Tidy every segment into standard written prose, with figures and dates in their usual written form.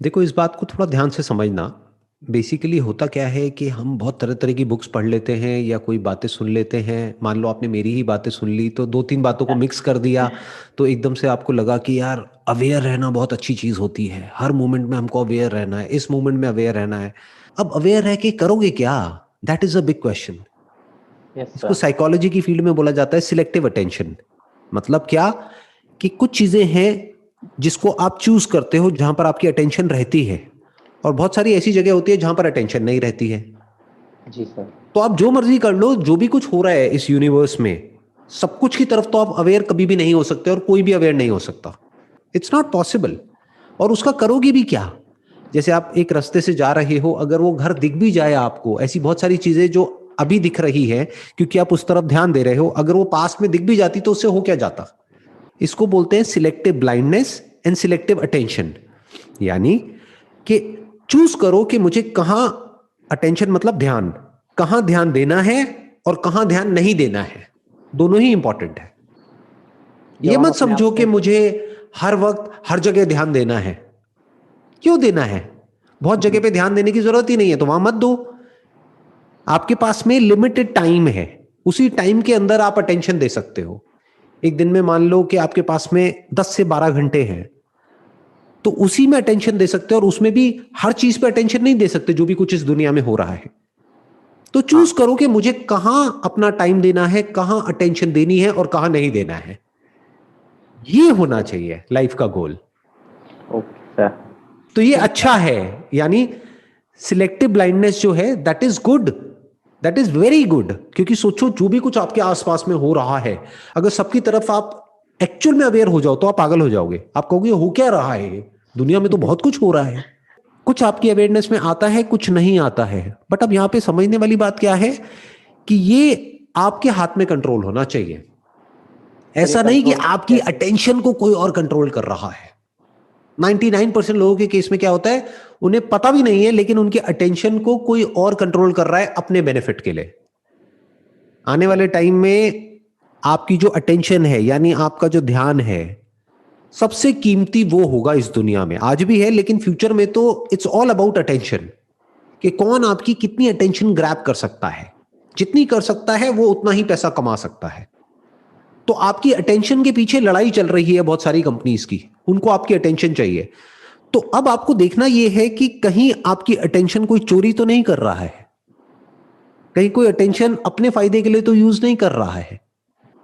देखो, इस बात को थोड़ा ध्यान से समझना। बेसिकली होता क्या है कि हम बहुत तरह तरह की बुक्स पढ़ लेते हैं या कोई बातें सुन लेते हैं। मान लो आपने मेरी ही बातें सुन ली तो दो तीन बातों को मिक्स कर दिया, तो एकदम से आपको लगा कि यार अवेयर रहना बहुत अच्छी चीज़ होती है, हर मोमेंट में हमको अवेयर रहना है, इस मोमेंट में अवेयर रहना है। अब अवेयर रह के करोगे क्या? That is a big question. Yes इसको सर। साइकोलॉजी की फील्ड में बोला जाता है सिलेक्टिव अटेंशन। मतलब क्या? कि कुछ चीजें हैं जिसको आप चूज करते हो, जहां पर आपकी अटेंशन रहती है, और बहुत सारी ऐसी जगह होती है जहां पर अटेंशन नहीं रहती है। जी सर। तो आप जो मर्जी कर लो, जो भी कुछ हो रहा है इस यूनिवर्स में, सब कुछ की तरफ तो आप अवेयर कभी भी नहीं हो सकते, और कोई भी अवेयर नहीं हो सकता। It's not possible. और उसका करोगे भी क्या? जैसे आप एक रास्ते से जा रहे हो, अगर वो घर दिख भी जाए आपको, ऐसी बहुत सारी चीजें जो अभी दिख रही है क्योंकि आप उस तरफ ध्यान दे रहे हो, अगर वो पास में दिख भी जाती तो उससे हो क्या जाता? इसको बोलते हैं selective blindness and selective attention. यानी कि चूज करो कि मुझे कहां अटेंशन, मतलब ध्यान, कहां ध्यान देना है और कहां ध्यान नहीं देना है। दोनों ही इंपॉर्टेंट है। जब ये हम मत अपने आप समझो कि को। मुझे हर वक्त हर जगह ध्यान देना है। क्यों देना है? बहुत जगह पे ध्यान देने की जरूरत ही नहीं है, तो वहां मत दो। आपके पास में लिमिटेड टाइम है, उसी टाइम के अंदर आप अटेंशन दे सकते हो। एक दिन में मान लो कि आपके पास में 10 से 12 घंटे हैं, तो उसी में अटेंशन दे सकते हो, और उसमें भी हर चीज पे अटेंशन नहीं दे सकते जो भी कुछ इस दुनिया में हो रहा है। तो चूज हाँ। करो कि मुझे कहां अपना टाइम देना है, कहां अटेंशन देनी है और कहां नहीं देना है। ये होना चाहिए लाइफ का गोल। Okay sir. तो ये फिर अच्छा है। यानी सिलेक्टिव ब्लाइंडनेस जो है, that is good, that is very good. क्योंकि सोचो, जो भी कुछ आपके आसपास में हो रहा है, अगर सबकी तरफ आप एक्चुअल में अवेयर हो जाओ तो आप पागल हो जाओगे। आप कहोगे हो क्या रहा है ये? दुनिया में तो बहुत कुछ हो रहा है। कुछ आपकी अवेयरनेस में आता है, कुछ नहीं आता है। बट अब यहां पे समझने वाली बात क्या है कि ये आपके हाथ में कंट्रोल होना चाहिए। सर ये ऐसा नहीं कि कंट्रोल आपकी कैसे? अटेंशन को कोई और कंट्रोल कर रहा है। 99% लोगों के केस में क्या होता है, उन्हें पता भी नहीं है, लेकिन उनके अटेंशन को कोई और कंट्रोल कर रहा है अपने बेनिफिट के लिए। आने वाले टाइम में आपकी जो अटेंशन है, यानी आपका जो ध्यान है, सबसे कीमती वो होगा इस दुनिया में। आज भी है, लेकिन फ्यूचर में तो इट्स ऑल अबाउट अटेंशन। कि कौन आपकी कितनी अटेंशन ग्रैब कर सकता है। जितनी कर सकता है वो उतना ही पैसा कमा सकता है। तो आपकी अटेंशन के पीछे लड़ाई चल रही है बहुत सारी कंपनीज की, उनको आपकी अटेंशन चाहिए। तो अब आपको देखना यह है कि कहीं आपकी अटेंशन कोई चोरी तो नहीं कर रहा है, कहीं कोई अटेंशन अपने फायदे के लिए तो यूज नहीं कर रहा है।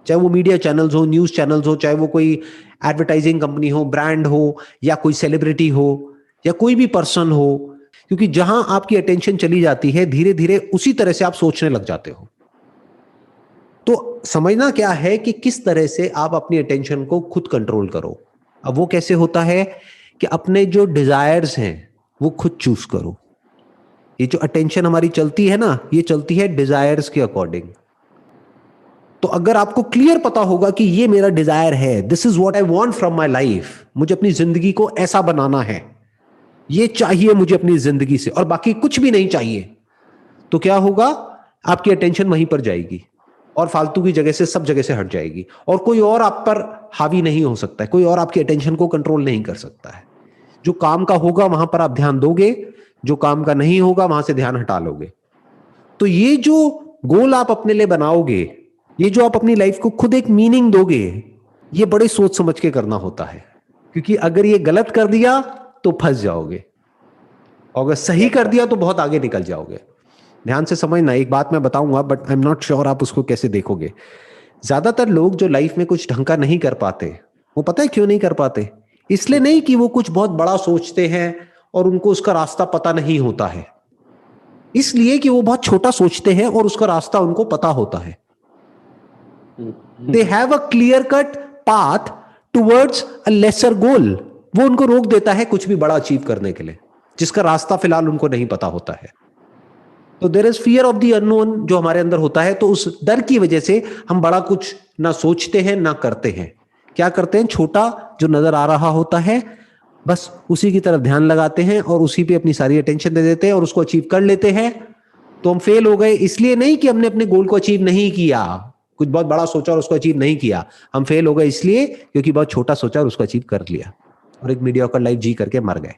चाहे वो मीडिया चैनल्स हो, न्यूज चैनल्स हो, चाहे वो कोई एडवर्टाइजिंग कंपनी हो, ब्रांड हो, या कोई सेलिब्रिटी हो, या कोई भी पर्सन हो। क्योंकि जहां आपकी अटेंशन चली जाती है, धीरे धीरे उसी तरह से आप सोचने लग जाते हो। तो समझना क्या है कि किस तरह से आप अपनी अटेंशन को खुद कंट्रोल करो। अब वो कैसे होता है कि अपने जो डिजायर्स हैं वो खुद चूज करो। ये जो अटेंशन हमारी चलती है ना, ये चलती है डिजायर्स के अकॉर्डिंग। तो अगर आपको क्लियर पता होगा कि ये मेरा डिजायर है, this is what I want from my life, मुझे अपनी जिंदगी को ऐसा बनाना है, ये चाहिए मुझे अपनी जिंदगी से और बाकी कुछ भी नहीं चाहिए, तो क्या होगा? आपकी अटेंशन वहीं पर जाएगी और फालतू की जगह से, सब जगह से हट जाएगी, और कोई और आप पर हावी नहीं हो सकता है, कोई और आपकी अटेंशन को कंट्रोल नहीं कर सकता है। जो काम का होगा वहां पर आप ध्यान दोगे, जो काम का नहीं होगा वहां से ध्यान हटा लोगे। तो ये जो गोल आप अपने लिए बनाओगे, ये जो आप अपनी लाइफ को खुद एक मीनिंग दोगे, ये बड़े सोच समझ के करना होता है। क्योंकि अगर ये गलत कर दिया तो फंस जाओगे, और अगर सही यस कर सर। दिया तो बहुत आगे निकल जाओगे। ध्यान से समझना, एक बात मैं बताऊंगा, but I am not sure आप उसको कैसे देखोगे। ज्यादातर लोग जो लाइफ में कुछ ढंग का नहीं कर पाते, वो पता है क्यों नहीं कर पाते? इसलिए नहीं कि वो कुछ बहुत बड़ा सोचते हैं और उनको उसका रास्ता पता नहीं होता है, इसलिए कि वो बहुत छोटा सोचते हैं और उसका रास्ता उनको पता होता है। They have a clear cut path towards a lesser goal. वो उनको रोक देता है कुछ भी बड़ा अचीव करने के लिए, जिसका रास्ता फिलहाल उनको नहीं पता होता है। तो there is fear of the unknown जो हमारे अंदर होता है, तो उस डर की वजह से हम बड़ा कुछ ना सोचते हैं ना करते हैं। क्या करते हैं? छोटा जो नजर आ रहा होता है, बस उसी की तरफ ध्यान लगाते हैं और उसी पे अपनी सारी अटेंशन दे देते हैं और उसको अचीव कर लेते हैं। तो हम फेल हो गए, इसलिए नहीं कि हमने अपने गोल को अचीव नहीं किया, कुछ बहुत बड़ा सोचा और उसको अचीव नहीं किया। हम फेल हो गए इसलिए क्योंकि बहुत छोटा सोचा और उसको अचीव कर लिया, और एक मीडियोकर लाइफ जी करके मर गए।